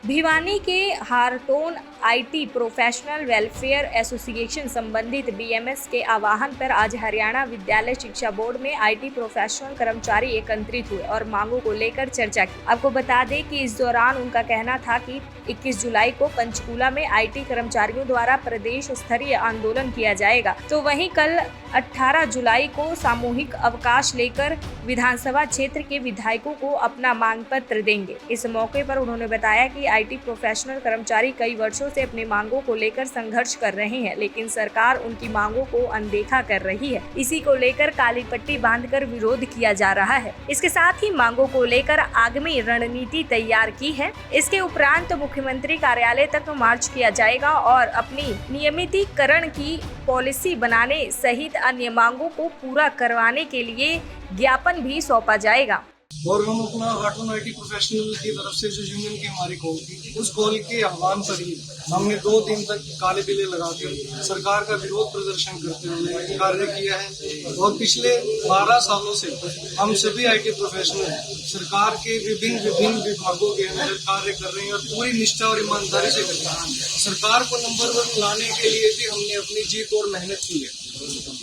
भिवानी के हारटोन IT professional welfare association संबंधित BMS के आह्वान पर आज हरियाणा विद्यालय शिक्षा बोर्ड में आईटी प्रोफेशनल कर्मचारी एकत्रित हुए और मांगों को लेकर चर्चा की। आपको बता दें कि इस दौरान उनका कहना था कि 21 जुलाई को पंचकूला में आईटी कर्मचारियों द्वारा प्रदेश स्तरीय आंदोलन किया जाएगा, तो वहीं कल 18 जुलाई को सामूहिक अवकाश लेकर विधानसभा क्षेत्र के विधायकों को अपना मांग पत्र देंगे। इस मौके पर उन्होंने बताया कि आईटी प्रोफेशनल कर्मचारी कई वर्षों से अपनी मांगों को लेकर संघर्ष कर रहे हैं, लेकिन सरकार उनकी मांगों को अनदेखा कर रही है। इसी को लेकर काली पट्टी बांधकर विरोध किया जा रहा है। इसके साथ ही मांगों को लेकर आगामी रणनीति तैयार की है। इसके उपरांत मुख्यमंत्री कार्यालय तक मार्च किया जाएगा और अपनी नियमितीकरण की पॉलिसी बनाने सहित अन्य मांगों को पूरा करवाने के लिए ज्ञापन भी सौंपा जाएगा। और हम अपना हार्टोन आईटी प्रोफेशनल की तरफ से जो यूनियन की हमारी कॉल थी, उस कॉल के आह्वान पर ही हमने 2 दिन तक काले बिल्ले लगाकर सरकार का विरोध प्रदर्शन करते हुए कार्य किया है। और पिछले 12 सालों से हम सभी आईटी प्रोफेशनल सरकार के विभिन्न विभागों के अंदर कार्य कर रहे हैं और पूरी निष्ठा और ईमानदारी से कर रहे हैं। सरकार को नंबर 1 लाने के लिए भी हमने अपनी जीत और मेहनत की है।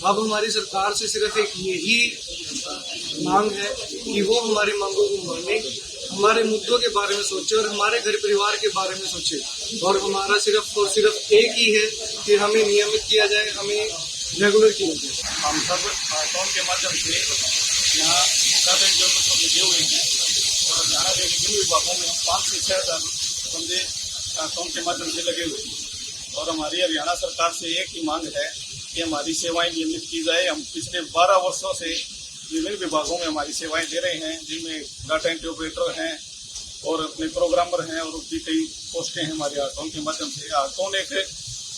अब हमारी सरकार से सिर्फ एक यही मांग है कि वो हमारी मांगों को माने, हमारे मुद्दों के बारे में सोचे और हमारे घर परिवार के बारे में सोचे। और हमारा सिर्फ और सिर्फ एक ही है कि हमें नियमित किया जाए, हमें रेगुलर किया जाए। हम सब हार्टोन के माध्यम से यहाँ जो लगे हुए हैं और हरियाणा के विभिन्न विभागों में 5 से 6 हज़ार बंदे हार्टोन के माध्यम से लगे हुए हैं। और हमारी हरियाणा सरकार से एक ही मांग है कि हमारी सेवाएं नियमित की जाए। हम पिछले 12 वर्षों से विभिन्न विभागों में हमारी सेवाएं दे रहे हैं, जिनमें डाटा एंट्री ऑपरेटर हैं और अपने प्रोग्रामर हैं और भी कई पोस्टें हैं हमारे हार्टोन के माध्यम से। हार्टोन एक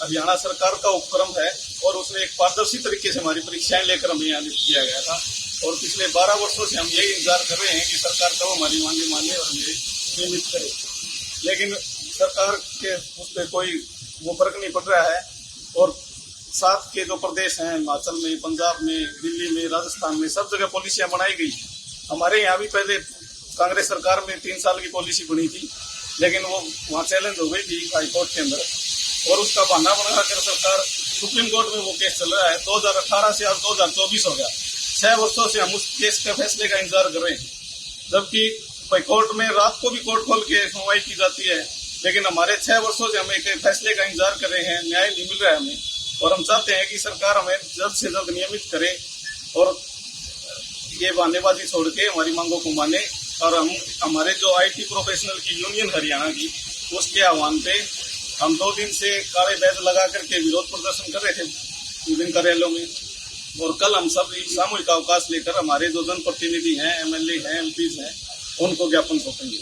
हरियाणा सरकार का उपक्रम है और उसमें एक पारदर्शी तरीके से हमारी परीक्षाएं लेकर हमें यहाँ नियुक्त किया गया था। और पिछले 12 वर्षों से हम यही इंतजार कर रहे हैं कि सरकार कब हमारी मांगे माने और हमें नियमित करे, लेकिन सरकार के उस पर कोई वो फर्क नहीं पड़ रहा है। और साथ के जो प्रदेश हैं, हिमाचल में, पंजाब में, दिल्ली में, राजस्थान में, सब जगह पॉलिसियां बनाई गई। हमारे यहाँ भी पहले कांग्रेस सरकार में 3 साल की पॉलिसी बनी थी, लेकिन वो वहाँ चैलेंज हो गई थी हाई कोर्ट के अंदर और उसका बहाना बनाकर सरकार सुप्रीम कोर्ट में वो केस चल रहा है। 2018 से आज 2024 हो गया। 6 वर्षों से हम उस केस के फैसले का इंतजार कर रहे हैं, जबकि कोर्ट में रात को भी कोर्ट खोल के सुनवाई की जाती है, लेकिन हमारे 6 वर्षों से हम एक फैसले का इंतजार कर रहे हैं, न्याय नहीं मिल रहा है हमें। और हम चाहते हैं कि सरकार हमें जल्द से जल्द नियमित करे और ये बहानेबाजी छोड़ के हमारी मांगों को माने। और हम हमारे जो आईटी प्रोफेशनल की यूनियन हरियाणा की, उसके आह्वान पे हम 2 दिन से काले बैज लगा करके विरोध प्रदर्शन कर रहे थे विभिन्न कार्यालयों में। और कल हम सब सामूहिक अवकाश लेकर हमारे जो जनप्रतिनिधि हैं, एमएलए हैं, एमपीज हैं, उनको ज्ञापन सौंपेंगे।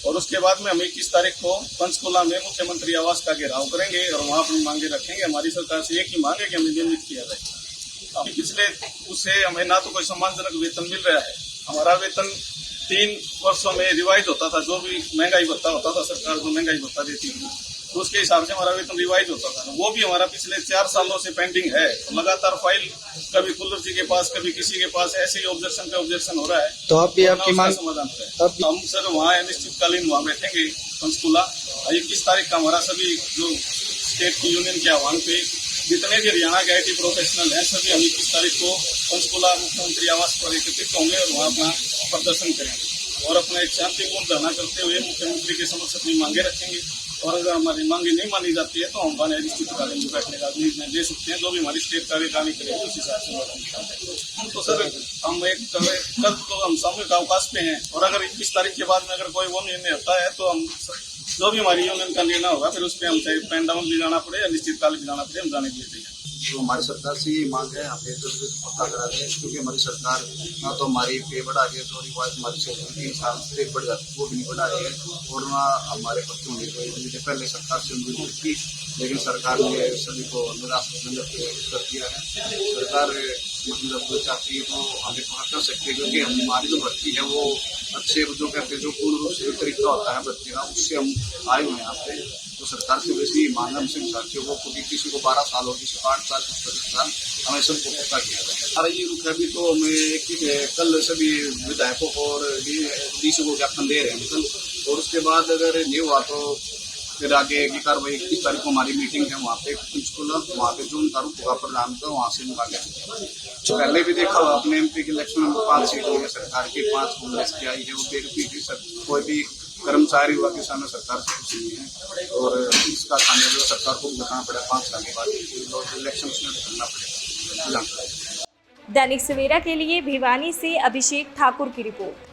और उसके बाद में हम 21 तारीख को पंचकूला में मुख्यमंत्री आवास का घेराव करेंगे और वहाँ अपनी मांगे रखेंगे। हमारी सरकार से एक ही मांग है कि हमें नियमित किया जाए। पिछले उससे हमें ना तो कोई सम्मानजनक वेतन मिल रहा है। हमारा वेतन 3 वर्षों में रिवाइज होता था, जो भी महंगाई भत्ता होता था, सरकार जो महंगाई भत्ता देती थी तो उसके हिसाब से हमारा वेतन रिवाइज होता था। वो भी हमारा पिछले 4 सालों से पेंडिंग है। लगातार फाइल कभी कुल्लर जी के पास, कभी किसी के पास, ऐसे ही ऑब्जेक्शन पे ऑब्जेक्शन हो रहा है। तो आप भी आपकी मांग समाधान है। हम सर वहाँ अनिश्चितकालीन वहाँ बैठेंगे पंचकूला। 21 तारीख का हमारा सभी जो स्टेट की यूनियन के आह्वान पे जितने भी हरियाणा के आईटी प्रोफेशनल हैं, सभी हम 21 तारीख को पंचकूला मुख्यमंत्री आवास पर एकत्रित होंगे और वहाँ अपना प्रदर्शन करेंगे और अपना एक शांतिपूर्ण धरना करते हुए मुख्यमंत्री के समक्ष अपनी मांगे रखेंगे। और अगर हमारी मांगे नहीं मानी जाती है तो हम वहाँ अनिश्चितकालीन बैठने का निर्णय दे सकते हैं, जो भी हमारी स्टेट कार्यकारिणी करेगी उस हिसाब से। तो सर हम कल तो हम सामूहिक अवकाश पे हैं और अगर 21 तारीख के बाद में अगर कोई वो निर्णय होता है तो हम जो भी हमारी यूनियन का निर्णय होगा फिर उस पर हम चाहे पेन डाउन भी जाना पड़े या निश्चितकाल भी जाना पड़े, हम जाने के लिए। तो हमारी सरकार से ये मांग है, हम पक्का करा रहे हैं, क्योंकि हमारी सरकार ना तो हमारी पे बढ़ा रही है, तो रिवाज हमारी 3 साल से बढ़ जाती है, वो भी नहीं बढ़ा रही है। और ना हमारे बच्चों ने पहले सरकार से उम्मीद की, लेकिन सरकार ने सभी को निराश कर दिया है। सरकार मतलब चाहती है तो हमें वहाँ कर सकते हैं, क्योंकि हमारी जो भर्ती है वो अच्छे जो कहते हैं जो पूर्ण रूप से जो तरीका होता है भर्ती का, उससे हम आए हुए हैं यहाँ पे। तो सरकार से वैसे ही मांग हमसे साथियों को, क्योंकि किसी को 12 साल हो, किसी को 8 साल, किसी को 10 साल, हमें सबको पक्का किया जाए। हमारा ये रुख है। अभी तो हमें कल सभी विधायकों को और डीसी को ज्ञापन दे रहे हैं कल, और उसके बाद अगर नहीं हुआ तो फिर आगे की कार्रवाई 21 तारीख को हमारी मीटिंग है वहाँ पे प्रिंसिपल, वहाँ पे जो उनका रुख होगा प्रधान का, वहाँ से उनका आगे पहले भी देखा हुआ अपने MP के इलेक्शन में 5 सीट हुई है सरकार की, 5 कांग्रेस की आई है, वो बेरपी कोई भी कर्मचारी हुआ किसान सरकार से कुछ नहीं है, और इसका खामियाजा सरकार को भुगतना पड़ेगा 5 साल के बाद इलेक्शन में करना पड़ेगा। दैनिक सवेरा के लिए भिवानी से अभिषेक ठाकुर की रिपोर्ट।